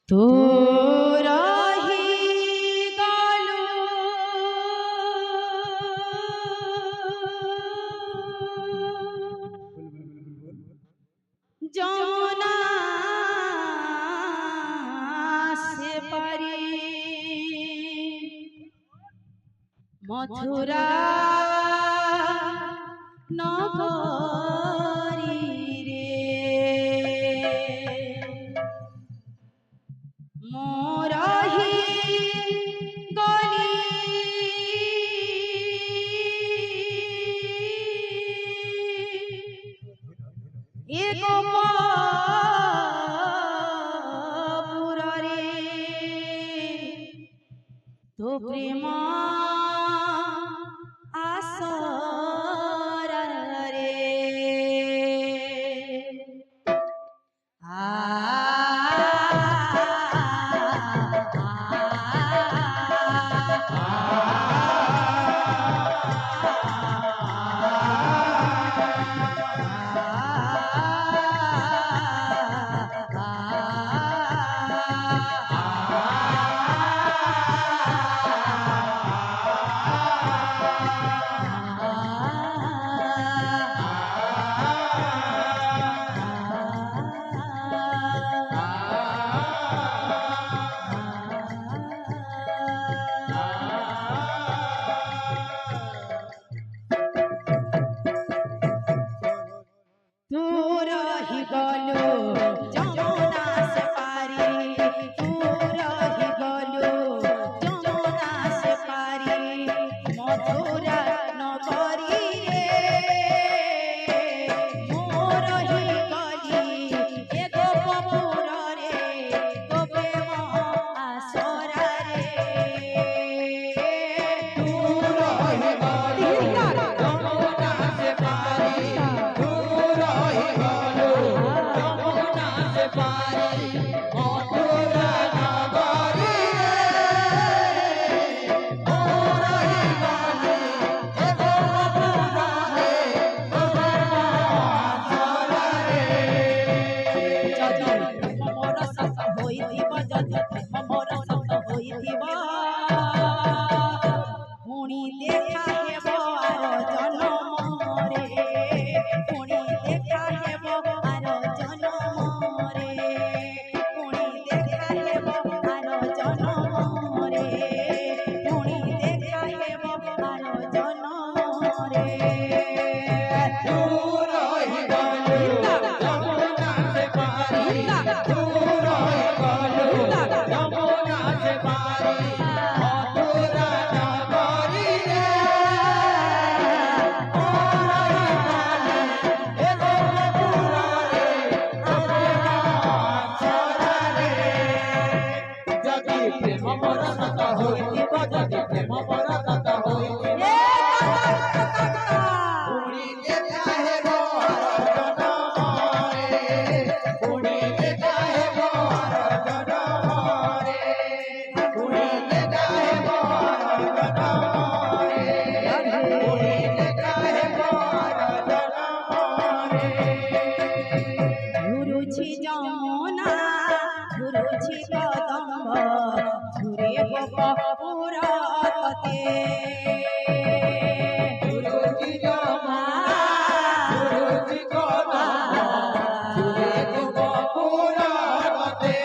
তোরাহি গেল যমুনা সে পারি মথুরা নগরী রে মোরাহি গলি এ গোপুর রে তো প্রেম আসর রে তোরাহি গেল যমুনা সে পারি তোরাহি গেল যমুনা সে পারি মথুরা নগরী রে মোরহি গলি এ গোপুর রে তো প্রেম আসর রে তোরাহি গেল যমুনা সে পারি মথুরা নগরী পুଣି দেখা হেব আর জনম রে পুଣି দেখা হেব আর জনম রে পুଣି দেখা হেব আর জনম রে পুଣି দেখা হেব আর জনম রে তোরাহি গেল যমুনা সে পারি তোরাহি গেল যমুনা সে পারি মথুরা নগরী রে এ গোপুর রে যদি প্রেম বরসত হইব যদি প্রেম বরসত হইব পুরি দেখা হেব আর জনম রে পুরি দেখা হেব আর জনম রে পুরি দেখা হেব আর জনম রে পুরি দেখা হেব আর জনম রে ঘুরুছি যমুনা ঘুরুছি কদম্ব ঘুরে গোপুর ততে গুরুজি জমা গুরুজি কথা জুড়ে গোপুর মতে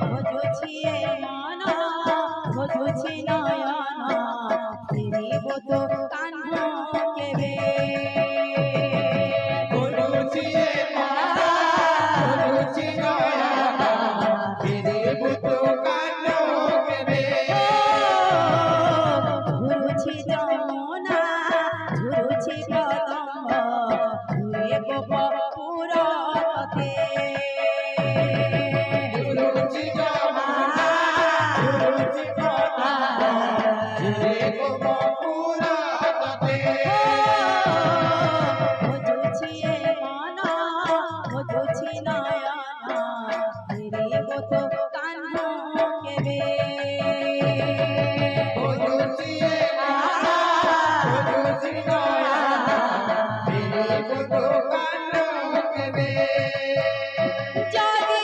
ভজুছি মন ভজুছি নয়ন ফিরিব তো কান্ড কেবে গুরুজি মাতা গুরুজি নয়না ফিরে বুতো কান্ন কেবে ঘুরুছি যমুনা ঘুরুছি কদম্ব ঘুরে গোপুর পথে গুরুজি জমা গুরুজি কথা জুড়ে গোপুর মতে ভজুছি মন ভজুছি নয়ন ফিরিব তো কান্ন কেবে গুরুজি মাতা গুরুজি নয়না ফিরে বুতো কান্ন কেবে যদি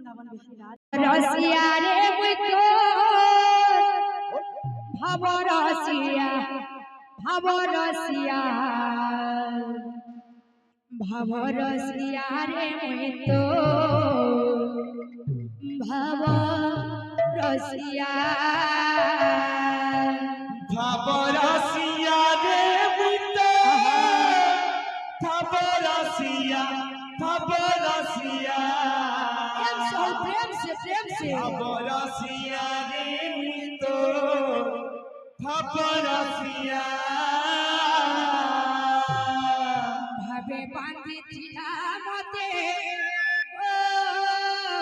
রসিয়া রে মুই তো ভাব রসিয়া ভাব রসিয়া ভাব রসিয়া রে মুই তো ভাব রসিয়া ভাবরাসিয়া রে মুইতো ভাবরাসিয়া ভাবরাসিয়া प्रेम से ভাবরাসিয়া রে মুইতো ভাবরাসিয়া ভাবে বাঁধিছিলা মতে ও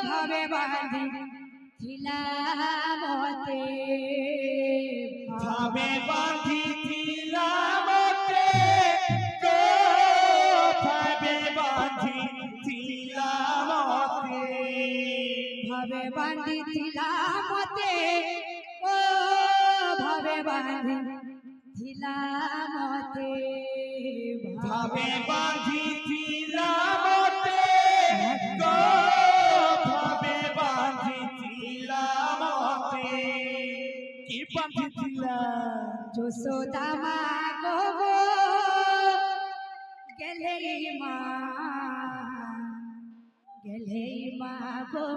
ভাবে বাঁধিছিলা মতে ভাবে বাঁধিছিলা মতে গো ভাবে বাঁধিছিলা মতে ভাবে বাঁধিছিলা মতে ও ভাবে বাঁধিছিলা মতে ভাবে বাঁধিছিলা মতে গো ভাবে বাঁধিছিলা মতে কি বাঁধিছিলা যশোদা মা গো গেলেই মা গো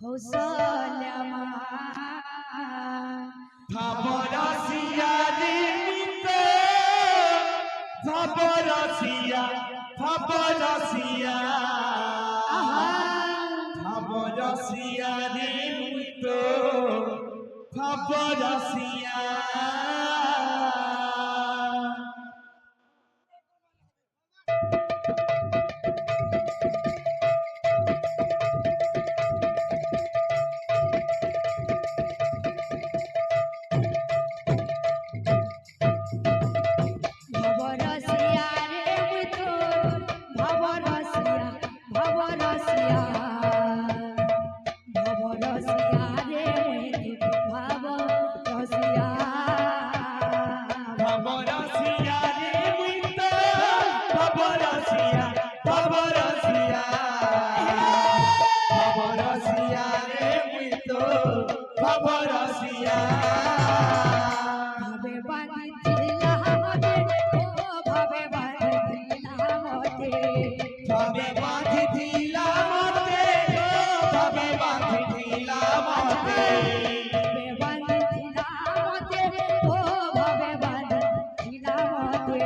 কৌশল্যা মা ভাবরাসিয়া রে মুইতো ভাবরাসিয়া ভাবরাসিয়া ভাবরাসিয়া রে মুইতো ভাবরাসিয়া ভবরসিয়া রে মুই তোর ভবরসিয়া ভবরসিয়া ভবরসিয়া রে মুই ভবরসিয়া ভাবরাসিয়া রে মুইতো ভাবরাসিয়া ভাবরাসিয়া ভাবরাসিয়া রে মুইতো ভাবরাসিয়া ভাবে বাঁধিছিলা মতে ও ভাবে বাঁধিছিলা মতে ভাবে বাঁধিছিলা মতে গো ভাবে বাঁধিছিলা মতে ভাবে বাঁধিছিলা মতে ও ভাবে বাঁধিছিলা মতে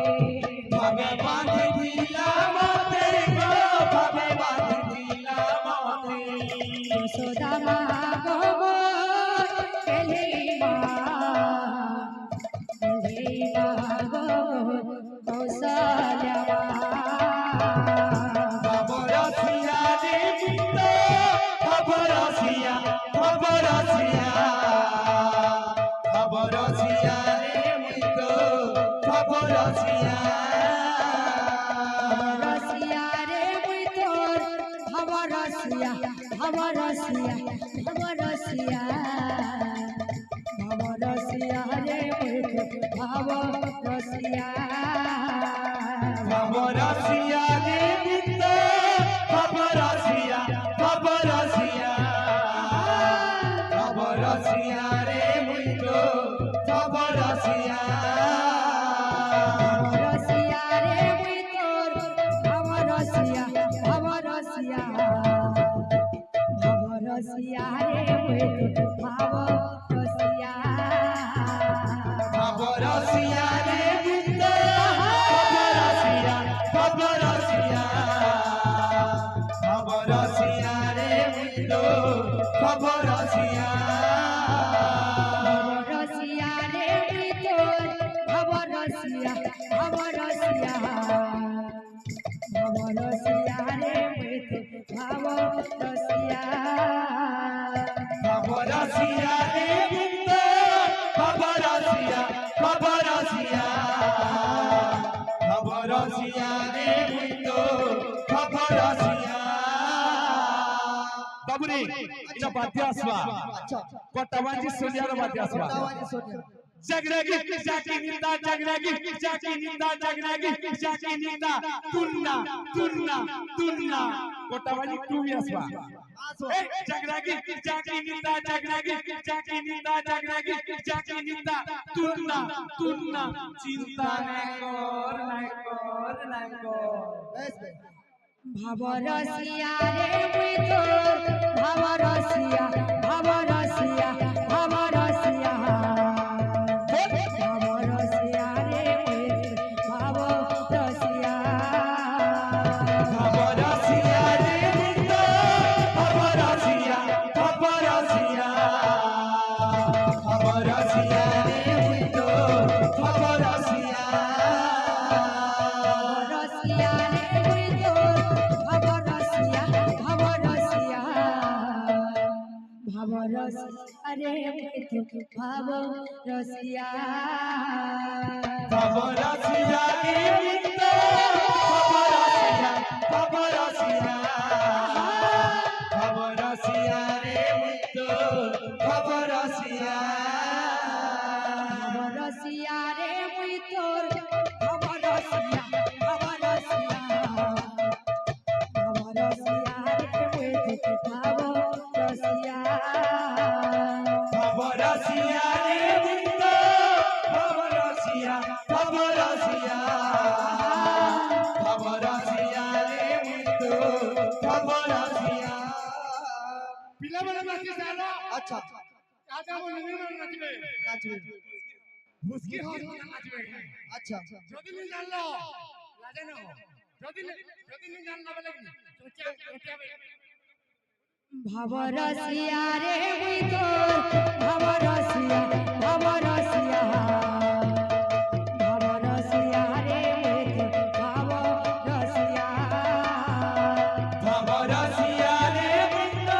ভাবে বাঁধিছিলা মতে গো ভাবে বাঁধিছিলা মতে যশোদা মা গো গেলেই মা গো কৌশল্যা মা ভাবরাসিয়া রে মুইতো ভাবরাসিয়া ভাবরাসিয়া ভাবরাসিয়া রে মুইতো ভাবরাসিয়া রসিয়া রে মুই তোর ভবরসিয়া ভবরসিয়া ভবরসিয়া ভবরসিয়া রে মুই তোর ভবরসিয়া ভাবরাসিয়া রে মুইতো ভাবরাসিয়া ভাবরাসিয়া ভাবরাসিয়া রে মুইতো ভাবরাসিয়া ভবরসিয়া রে মুই তোর ভবরসিয়া ভবরসিয়া ভবরসিয়া রে মুই তোর ভবরসিয়া ভাবরাসিয়া রে মুইতো ভাবরাসিয়া ভাবরাসিয়া ভাবরাসিয়া রে মুইতো ভাবরাসিয়া ভবরসিয়া রে মুই তোর ভবরসিয়া ভবরসিয়া ভবরসিয়া রে মুই তোর ভবরসিয়া ভাবরাসিয়া রে মুইতো ভাবরাসিয়া ভাবরাসিয়া ভাবরাসিয়া রে মুইতো ভাবরাসিয়া বাবুরে এটা বাদ্য আসবা কটাবাজি সোনিয়ার বাদ্য আসবা জাগরাগি জাকি নিন্দা জাগরাগি জাকি নিন্দা জাগরাগি জাকি নিন্দা তুন্না তুন্না তুন্না কোটা বাজি তুমি আসবা এই জাগরাগি জাকি নিন্দা জাগরাগি জাকি নিন্দা জাগরাগি জাকি নিন্দা তুন্না তুন্না চিন্তা নাই কর নাই কর নাই কর বেশ বেশ ভাবরসিয়া রে মুই তোর ভাবরসিয়া ভাবরসিয়া ভাবরসিয়া ভাবরসিয়া রে মুই ভাবরসিয়া ভাবরসিয়া রে মুক্ত ভাবরসিয়া ভাবরসিয়া ভাবরসিয়া রে মুক্ত ভাবরসিয়া ভাবরসিয়া রে মুই তোর ভাবরসিয়া ভাবরসিয়া ভাবরসিয়া রে মুই তোর ভাবরসিয়া ভাবরসিয়া রে মুক্ত ভাবরসিয়া ভাবরসিয়া ভাবরসিয়া রে মুক্ত ভাবরসিয়া ভাবরসিয়া রে মুই তোর ভাবরসিয়া ভাবরসিয়া ভাবরসিয়া রে মুই তোর ভাবরসিয়া ভাবরসিয়া রে মুক্ত ভাবরসিয়া ভাবরসিয়া ভাবরসিয়া রে মুক্ত ভাবরসিয়া পিলাবেলা নাচি জানো আচ্ছা কাজা বলে নিয়ে নাচবে নাচবে মুস্কি হওয়ার মতো নাচবে আচ্ছা যদি নি জানলো লাজে না যদি নি জানলো বলে কি চুচা এটাবে ভাবরসিয়া রে মুই তোর ভাবরসিয়া ভাবরসিয়া ভাবরসিয়া রে মুই তোর ভাবরসিয়া ভাবরসিয়া রে মুক্ত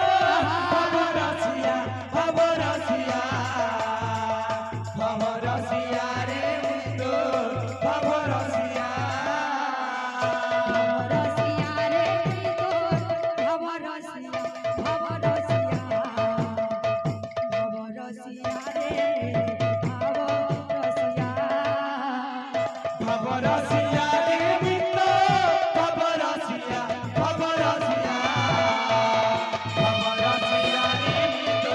ভাবরসিয়া ভাবরসিয়া ভাবরসিয়া রে মুক্ত ভাবরসিয়া ভাবরসিয়া রে মুই তোর ভাবরসিয়া ভাবরসিয়া ভাবরসিয়া রে ভাবরসিয়া ভাবরসিয়া রে মুক্ত ভাবরসিয়া ভাবরসিয়া ভাবরসিয়া রে মুক্ত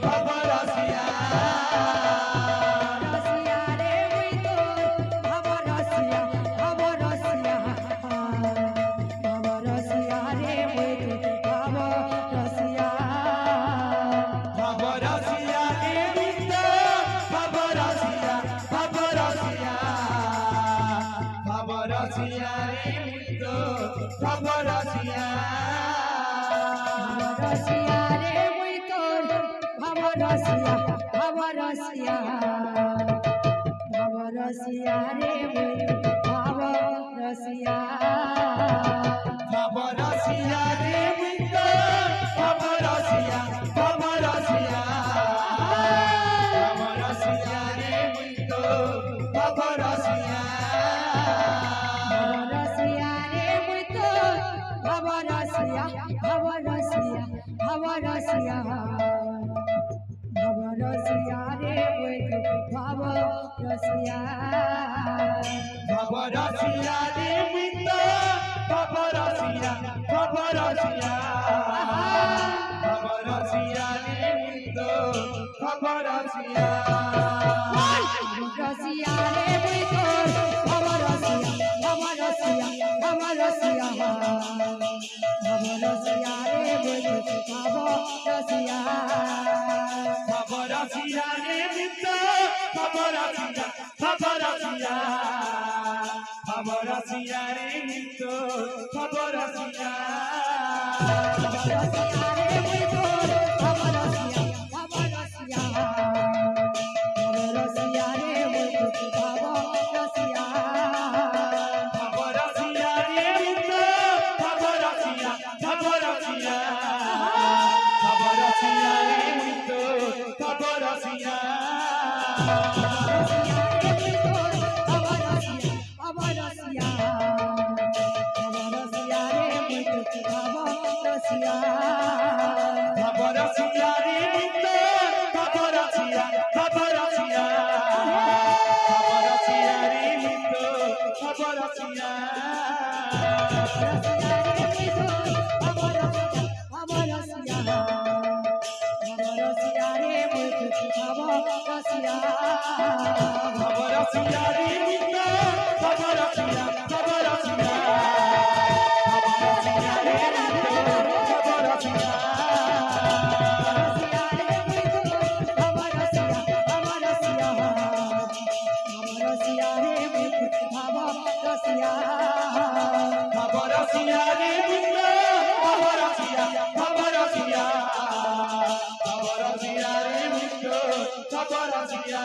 ভাবরসিয়া ভাবরসিয়া রে মুই তোর ভাবরসিয়া ভাবরসিয়া ভাবরসিয়া রে মুই তোর ভাবরসিয়া ভাবরসিয়া রে মুক্ত ভাবরসিয়া ভাবরসিয়া ভাবরসিয়া রে মুক্ত ভাবরসিয়া ভাবরসিয়া রে মুই তোর ভাবরসিয়া ভাবরসিয়া ভাবরসিয়া রে মুই ভাবরসিয়া ভাবরসিয়া রে মুক্ত ভাবরসিয়া ভাবরসিয়া ভাবরসিয়া রে মুক্ত ভাবরসিয়া ভাবরসিয়া রে মুই তোর ভাবরসিয়া ভাবরসিয়া ভাবরসিয়া ভাবরসিয়া রে মুই তোর ভাবরসিয়া ভাবরসিয়া রে মুক্ত ভাবরসিয়া ভাবরসিয়া ভাবরসিয়া রে মুক্ত ভাবরসিয়া ভাবরসিয়া রে মুই তোর ভাবরসিয়া ভাবরসিয়া ভাবরসিয়া ভাবরসিয়া রে মুই তোর ভাবরসিয়া ভাবরসিয়া রে মুক্ত ভাবরসিয়া ভাবরসিয়া ভাবরসিয়া রে মুক্ত ভাবরসিয়া ভাবরসিয়া রে মুই তোর ভাবরসিয়া ভাবরসিয়া ভাবরসিয়া রে মুই তোর ভাবরসিয়া ভাবরসিয়া রে মুক্ত ভাবরসিয়া ভাবরসিয়া ভাবরসিয়া রে মুক্ত ভাবরসিয়া ভাবরসিয়া রে মুক্ত ভাবরসিয়া ভাবরসিয়া আমার রসিয়া রে মুই খাবো রসিয়া রসিয়া রে নিত্য খবর রসিয়া খবর রসিয়া রসিয়া রে নিত্য খবর রসিয়া খবরসিয়া রে নিত্য খবরসিয়া খবরসিয়া খবরসিয়া রে নিত্য খবরসিয়া